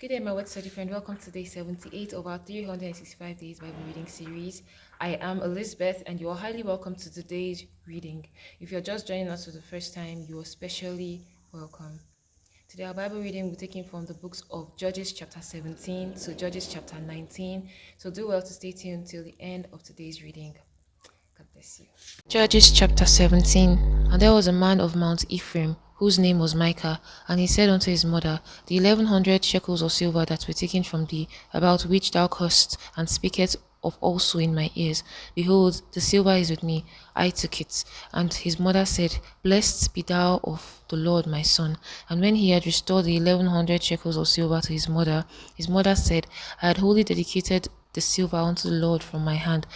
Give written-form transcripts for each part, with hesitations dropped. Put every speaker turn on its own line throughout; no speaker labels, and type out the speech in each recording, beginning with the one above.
Good day, my word study friend. Welcome to day 78 of our 365 days Bible reading series. I am Elizabeth, and you are highly welcome to today's reading. If you're just joining us for the first time, you are specially welcome. Today, our Bible reading will be taken from the books of Judges chapter 17 to Judges chapter 19. So do well to stay tuned till the end of today's reading. God bless you. Judges chapter 17. And there was a man of Mount Ephraim, whose name was Micah, and he said unto his mother, The 1100 shekels of silver that were taken from thee, about which thou cursed, and speakest of also in my ears, behold, the silver is with me, I took it. And his mother said, Blessed be thou of the Lord, my son. And when he had restored the 1100 shekels of silver to his mother said, I had wholly dedicated the silver unto the Lord from my hand,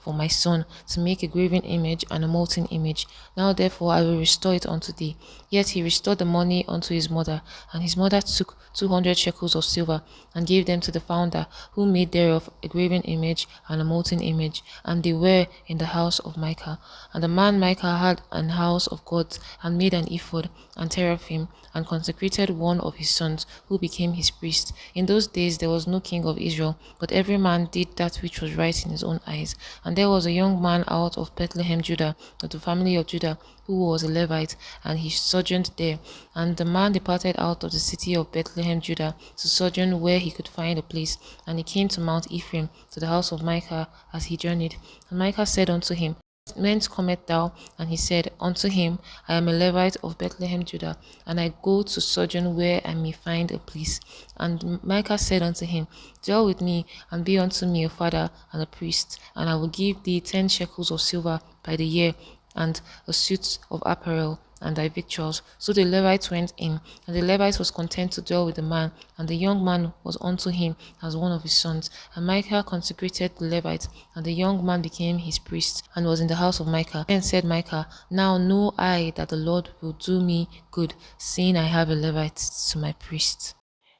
for my son, to make a graven image and a molten image. Now therefore I will restore it unto thee. Yet he restored the money unto his mother, and his mother took 200 shekels of silver, and gave them to the founder, who made thereof a graven image and a molten image, and they were in the house of Micah. And the man Micah had an house of gods, and made an ephod, and teraphim, and consecrated one of his sons, who became his priest. In those days there was no king of Israel, but every man did that which was right in his own eyes. And there was a young man out of Bethlehem, Judah, of the family of Judah, who was a Levite, and he sojourned there. And the man departed out of the city of Bethlehem, Judah, to sojourn where he could find a place. And he came to Mount Ephraim, to the house of Micah, as he journeyed. And Micah said unto him, Whence cometh thou? And he said unto him, I am a Levite of Bethlehem, Judah, and I go to sojourn where I may find a place. And Micah said unto him, Dwell with me, and be unto me a father and a priest, and I will give thee 10 shekels of silver by the year, and a suit of apparel, and thy victuals. So the Levite went in, and the Levite was content to dwell with the man, and the young man was unto him as one of his sons. And Micah consecrated the Levite, and the young man became his priest, and was in the house of Micah. Then said Micah, Now know I that the Lord will do me good, seeing I have a Levite to my priest.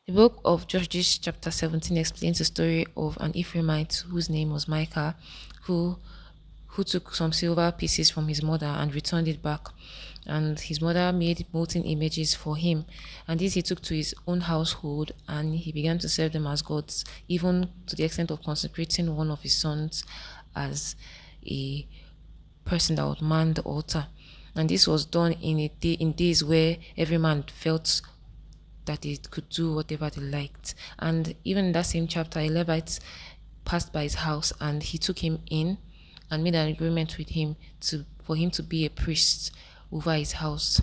The book of Judges chapter 17 explains the story of an Ephraimite whose name was Micah, who who took some silver pieces from his mother and returned it back. And his mother made molten images for him, and this he took to his own household, and he began to serve them as gods, even to the extent of consecrating one of his sons as a person that would man the altar. And this was done in days where every man felt that they could do whatever they liked. And even in that same chapter, a Levite passed by his house, and he took him in and made an agreement with him for him to be a priest over his house.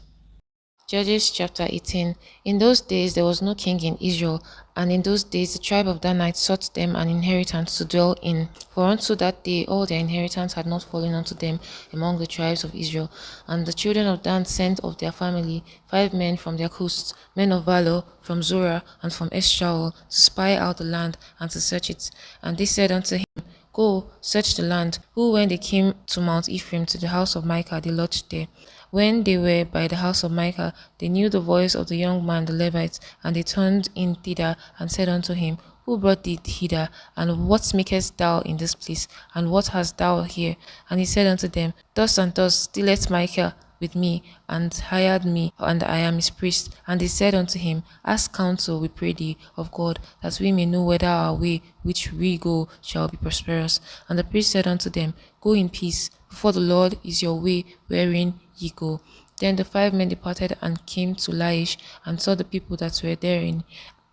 Judges chapter 18. In those days there was no king in Israel, and in those days the tribe of Danites sought them an inheritance to dwell in. For unto that day all their inheritance had not fallen unto them among the tribes of Israel. And the children of Dan sent of their family 5 men from their coasts, men of valor, from Zorah and from Eshtaol, to spy out the land and to search it. And they said unto him, Go, search the land. Who, when they came to Mount Ephraim, to the house of Micah, they lodged there. When they were by the house of Micah, they knew the voice of the young man the Levite, and they turned in thither, and said unto him, Who brought thee hither? And what makest thou in this place? And what hast thou here? And he said unto them, Thus and thus dealeth Micah with me, and hired me, and I am his priest. And they said unto him, Ask counsel, we pray thee, of God, that we may know whether our way which we go shall be prosperous. And the priest said unto them, Go in peace, for the Lord is your way wherein ye go. Then the 5 men departed and came to Laish, and saw the people that were therein,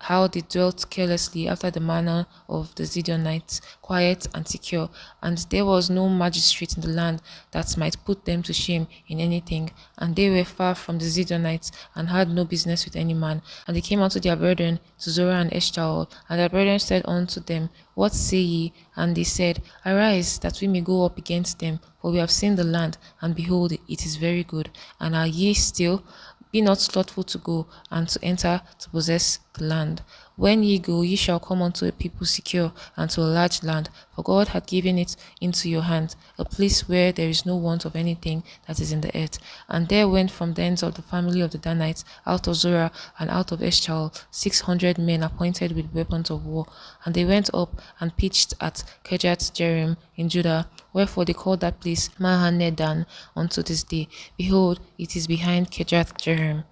how they dwelt carelessly after the manner of the Zidonites, quiet and secure, and there was no magistrate in the land that might put them to shame in anything. And they were far from the Zidonites, and had no business with any man. And they came unto their brethren, to Zorah and Eshtaol, and their brethren said unto them, What say ye? And they said, Arise, that we may go up against them, for we have seen the land, and behold, it is very good. And are ye still? Be not slothful to go, and to enter to possess the land. When ye go, ye shall come unto a people secure, and to a large land, for God hath given it into your hand, a place where there is no want of anything that is in the earth. And there went from thence of the family of the Danites, out of Zorah and out of Eshtaol, 600 men appointed with weapons of war. And they went up and pitched at Kirjath Jearim in Judah, wherefore they called that place Mahanedan unto this day. Behold, it is behind Kirjath Jearim.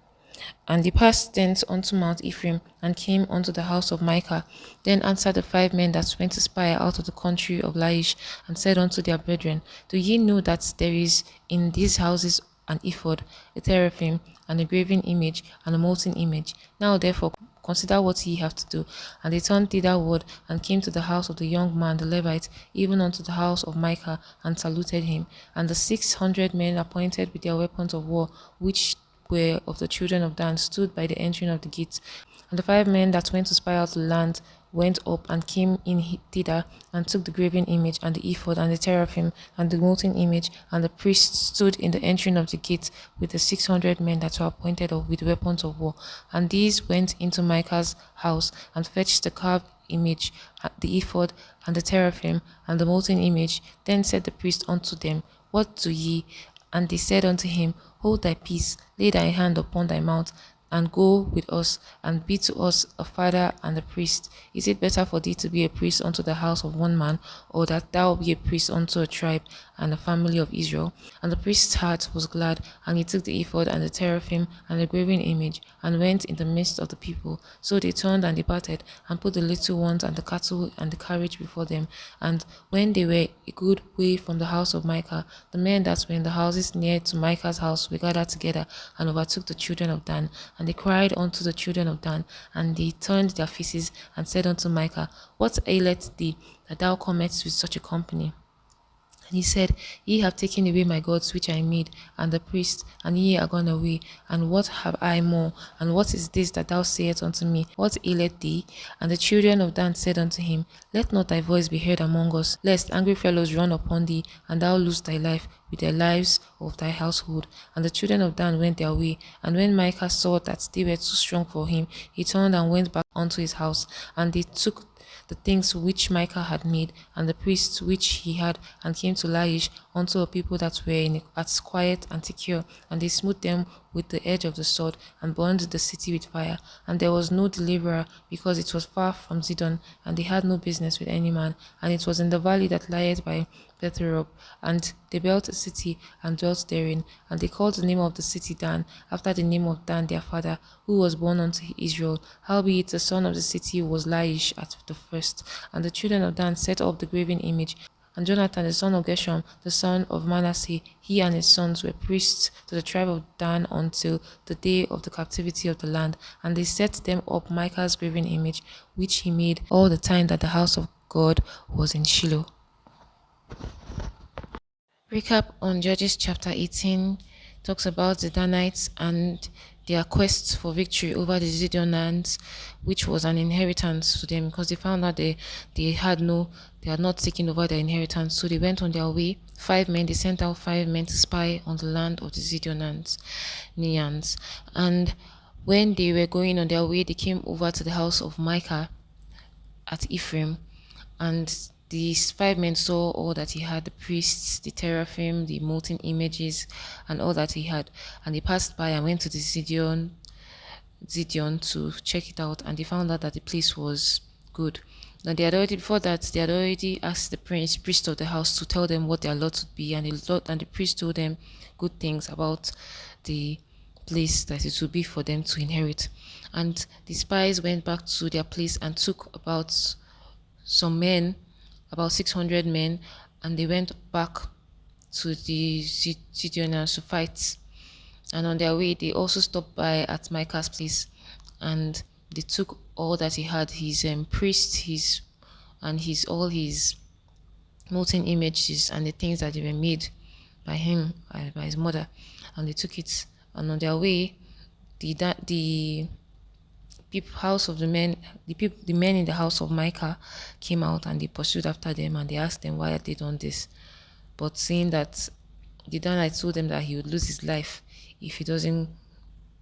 And they passed thence unto Mount Ephraim, and came unto the house of Micah. Then answered the 5 men that went to spy out of the country of Laish, and said unto their brethren, Do ye know that there is in these houses an ephod, a teraphim, and a graven image, and a molten image? Now therefore consider what ye have to do. And they turned thitherward, and came to the house of the young man the Levite, even unto the house of Micah, and saluted him. And the 600 men appointed with their weapons of war, which were of the children of Dan, stood by the entering of the gate. And the 5 men that went to spy out the land went up and came in thither, and took the graven image, and the ephod, and the teraphim, and the molten image. And the priest stood in the entering of the gate with the 600 men that were appointed with weapons of war. And these went into Micah's house, and fetched the carved image, the ephod, and the teraphim, and the molten image. Then said the priest unto them, What do ye? And they said unto him, Hold thy peace, lay thy hand upon thy mouth, and go with us, and be to us a father and a priest. Is it better for thee to be a priest unto the house of one man, or that thou be a priest unto a tribe and a family of Israel? And the priest's heart was glad, and he took the ephod and the teraphim and the graven image, and went in the midst of the people. So they turned and departed, and put the little ones and the cattle and the carriage before them. And when they were a good way from the house of Micah, the men that were in the houses near to Micah's house were gathered together, and overtook the children of Dan. And they cried unto the children of Dan, and they turned their faces, and said unto Micah, What aileth thee, that thou comest with such a company? And he said, Ye have taken away my gods which I made, and the priest, and ye are gone away. And what have I more? And what is this that thou sayest unto me? What aileth thee? And the children of Dan said unto him, Let not thy voice be heard among us, lest angry fellows run upon thee, and thou lose thy life with the lives of thy household. And the children of Dan went their way. And when Micah saw that they were too strong for him, he turned and went back unto his house. And they took the things which Micah had made, and the priests which he had, and came to Laish unto a people that were in as quiet and secure, and they smote them with the edge of the sword, and burned the city with fire. And there was no deliverer, because it was far from Zidon, and they had no business with any man. And it was in the valley that lieth by Bethrehob. And they built a city, and dwelt therein. And they called the name of the city Dan, after the name of Dan their father, who was born unto Israel. Howbeit the son of the city was Laish at the first. And the children of Dan set up the graven image. And Jonathan the son of Gershom, the son of Manasseh, he and his sons were priests to the tribe of Dan until the day of the captivity of the land. And they set them up Micah's graven image, which he made all the time that the house of God was in Shiloh. Recap on Judges chapter 18 talks about the Danites and their quest for victory over the Zidonians, which was an inheritance to them, because they found out they had not taken over their inheritance. So they went on their way. They sent out 5 men to spy on the land of the Zidonians, Neans. And when they were going on their way, they came over to the house of Micah at Ephraim, and these 5 men saw all that he had, the priests, the teraphim, the molten images, and all that he had. And they passed by and went to the Zidion to check it out, and they found out that the place was good. Now before that, they had already asked the priest of the house to tell them what their lot would be, and the priest told them good things about the place that it would be for them to inherit. And the spies went back to their place and took about 600 men, and they went back to the Zidonians to fight. And on their way, they also stopped by at Micah's place, and they took all that he had, his priest, all his molten images, and the things that they were made by him, by his mother, and they took it. And on their way, the house of the men in the house of Micah came out, and they pursued after them, and they asked them why had they done this. But seeing that the Danite told them that he would lose his life if he doesn't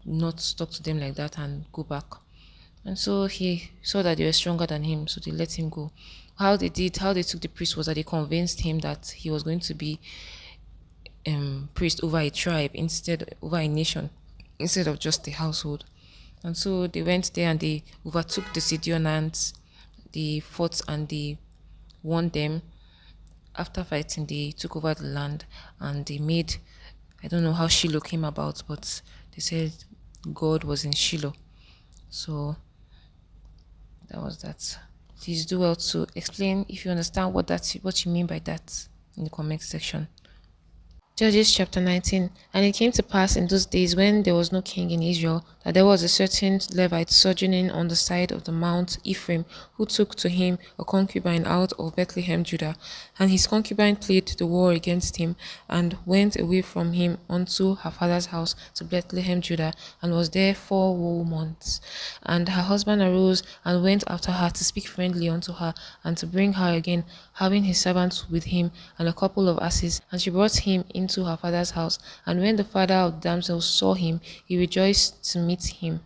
not talk to them like that and go back. And so he saw that they were stronger than him, so they let him go. How they took the priest was that they convinced him that he was going to be priest over a tribe, over a nation, instead of just a household. And so they went there and they overtook the Sidonians. They fought and they won them. After fighting, they took over the land, and they made, I don't know how Shiloh came about, but they said God was in Shiloh. So that was that. Please do well to explain if you understand what you mean by that in the comment section. Judges chapter 19. And it came to pass in those days when there was no king in Israel, that there was a certain Levite sojourning on the side of the Mount Ephraim, who took to him a concubine out of Bethlehem, Judah. And his concubine played the war against him, and went away from him unto her father's house to Bethlehem, Judah, and was there 4 whole months. And her husband arose and went after her to speak friendly unto her, and to bring her again, having his servants with him, and a couple of asses. And she brought him into her father's house. And when the father of the damsel saw him, he rejoiced to meet him.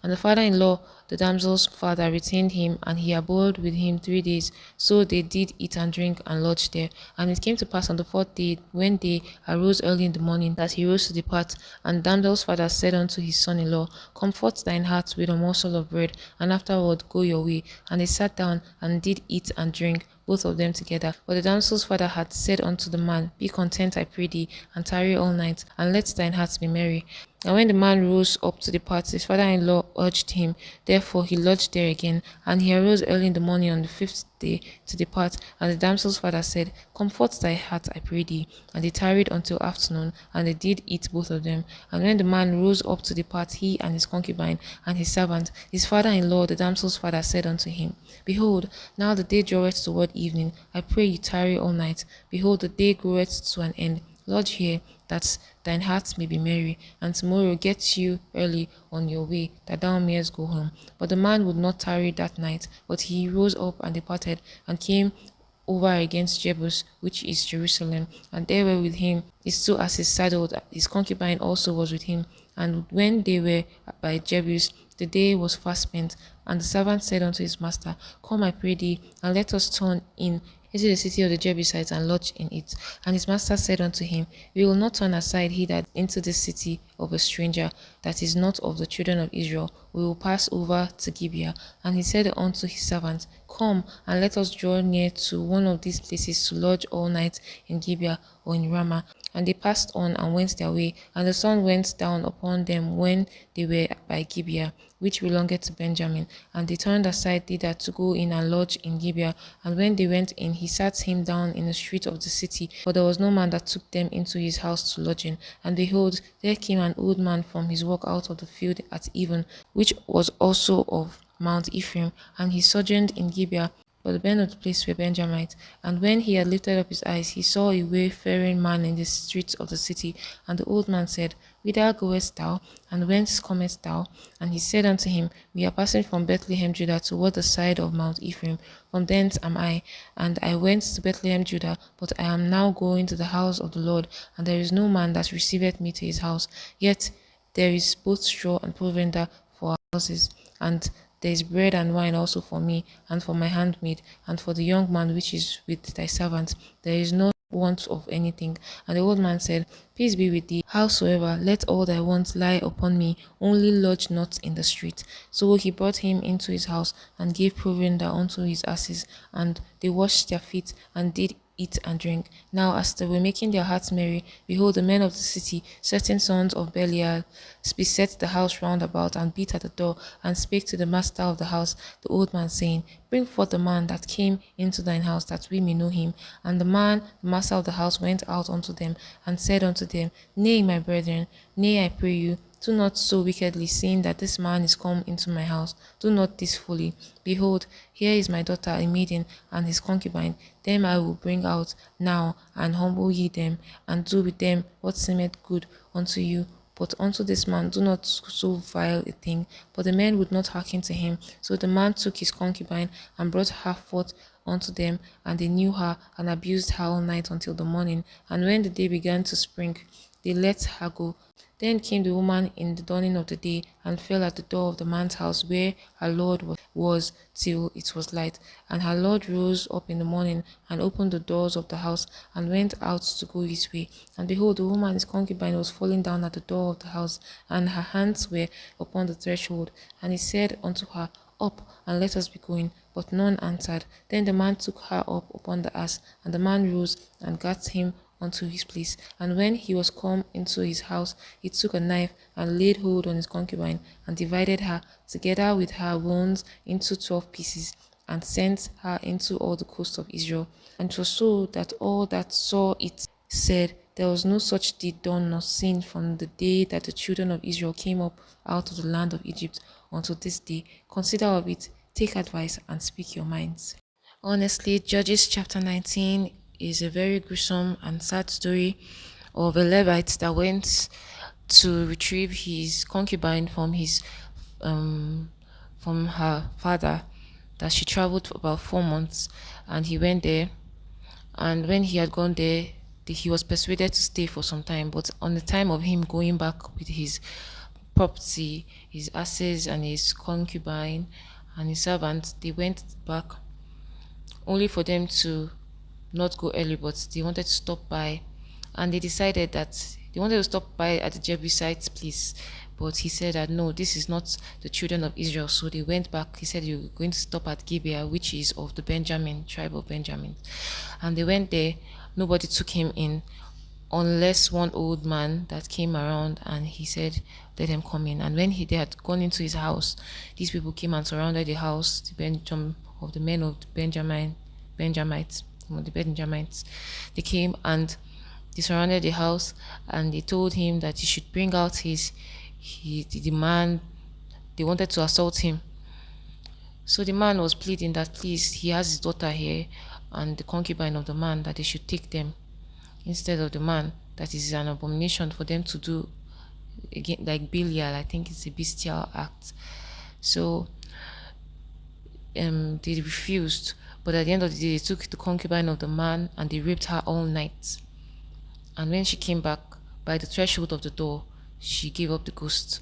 And the father-in-law, the damsel's father, retained him, and he abode with him 3 days. So they did eat and drink and lodge there. And it came to pass on the 4th day, when they arose early in the morning, that he rose to depart. And the damsel's father said unto his son-in-law, Comfort thine heart with a morsel of bread, and afterward go your way. And they sat down and did eat and drink, both of them together. But the damsel's father had said unto the man, Be content, I pray thee, and tarry all night, and let thine heart be merry. And when the man rose up to depart, his father-in-law urged him. Therefore he lodged there again. And he arose early in the morning on the 5th day to depart. And the damsel's father said, Comfort thy heart, I pray thee. And they tarried until afternoon, and they did eat both of them. And when the man rose up to depart, he and his concubine and his servant, his father-in-law, the damsel's father, said unto him, Behold, now the day draweth toward evening. I pray you tarry all night. Behold, the day groweth to an end. Lodge here, that thine heart may be merry, and tomorrow get you early on your way, that thou mayest go home. But the man would not tarry that night, but he rose up and departed, and came over against Jebus, which is Jerusalem, and there were with him his 2 asses saddled. His concubine also was with him. And when they were by Jebus, the day was fast spent. And the servant said unto his master, Come, I pray thee, and let us turn in into the city of the Jebusites and lodge in it. And his master said unto him, We will not turn aside hither into this city of a stranger that is not of the children of Israel. We will pass over to Gibeah. And he said unto his servant, Come, and let us draw near to one of these places to lodge all night in Gibeah or in Ramah. And they passed on and went their way, and the sun went down upon them when they were by Gibeah, which belongeth to Benjamin. And they turned aside thither to go in and lodge in Gibeah. And when they went in, he sat him down in the street of the city, for there was no man that took them into his house to lodging. And behold, there came an old man from his work out of the field at even, which was also of Mount Ephraim, and he sojourned in Gibeah. But the men of the place were Benjamites. And when he had lifted up his eyes, he saw a wayfaring man in the streets of the city. And the old man said, Whither goest thou? And whence comest thou? And he said unto him, We are passing from Bethlehem, Judah, toward the side of Mount Ephraim. From thence am I. And I went to Bethlehem, Judah, but I am now going to the house of the Lord, and there is no man that receiveth me to his house. Yet there is both straw and provender for our houses, and there is bread and wine also for me, and for my handmaid, and for the young man which is with thy servant. There is no want of anything. And the old man said, Peace be with thee. Howsoever, let all thy wants lie upon me, only lodge not in the street. So he brought him into his house, and gave provender unto his asses, and they washed their feet, and did eat and drink. Now as they were making their hearts merry, behold, the men of the city, certain sons of Belial, beset the house round about, and beat at the door, and spake to the master of the house, the old man, saying, Bring forth the man that came into thine house, that we may know him. And the man, the master of the house, went out unto them, and said unto them, Nay, my brethren, nay, I pray you, do not so wickedly, seeing that this man is come into my house. Do not this fully. Behold, here is my daughter, a maiden, and his concubine. Them I will bring out now, and humble ye them, and do with them what seemeth good unto you. But unto this man do not so vile a thing. But the men would not hearken to him. So the man took his concubine, and brought her forth unto them, and they knew her, and abused her all night until the morning. And when the day began to spring, they let her go. Then came the woman in the dawning of the day, and fell at the door of the man's house where her lord was till it was light. And her lord rose up in the morning, and opened the doors of the house, and went out to go his way. And behold, the woman his concubine was falling down at the door of the house, and her hands were upon the threshold. And he said unto her, Up, and let us be going. But none answered. Then the man took her up upon the ass, and the man rose, and gat him unto his place. And when he was come into his house, he took a knife and laid hold on his concubine and divided her together with her wounds into 12 pieces and sent her into all the coast of Israel. And it was so that all that saw it said, there was no such deed done nor seen from the day that the children of Israel came up out of the land of Egypt until this day. Consider of it, take advice, and speak your minds. Honestly, Judges chapter 19 is a very gruesome and sad story of a Levite that went to retrieve his concubine from her father, that she traveled for about 4 months, and he went there. And when he had gone there, he was persuaded to stay for some time. But on the time of him going back with his property, his assets, and his concubine and his servants, they went back only for them to not go early, but they wanted to stop by. And they decided that they wanted to stop by at the Jebusites' place. But he said that no, this is not the children of Israel. So they went back. He said, you're going to stop at Gibeah, which is of the Benjamin tribe of Benjamin. And they went there. Nobody took him in, unless one old man that came around, and he said, let them come in. And when they had gone into his house, these people came and surrounded the house, of the men of the Benjamites, the Benjamites. They came and they surrounded the house, and they told him that he should bring out the man. They wanted to assault him. So the man was pleading that please, he has his daughter here and the concubine of the man, that they should take them instead of the man, that is an abomination for them to do again, like Belial. I think it's a bestial act. So they refused, but at the end of the day, they took the concubine of the man and they raped her all night. And when she came back by the threshold of the door, she gave up the ghost.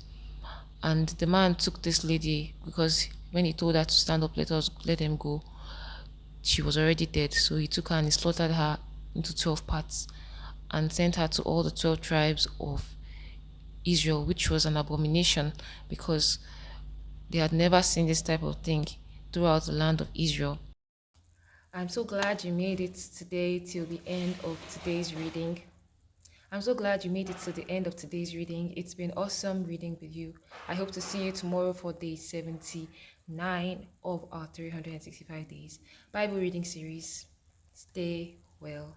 And the man took this lady, because when he told her to stand up, let them go, she was already dead. So he took her and he slaughtered her into 12 parts and sent her to all the 12 tribes of Israel, which was an abomination, because they had never seen this type of thing throughout the land of Israel. I'm so glad you made it today till the end of today's reading. I'm so glad you made it to the end of today's reading. It's been awesome reading with you. I hope to see you tomorrow for day 79 of our 365 days Bible reading series. Stay well.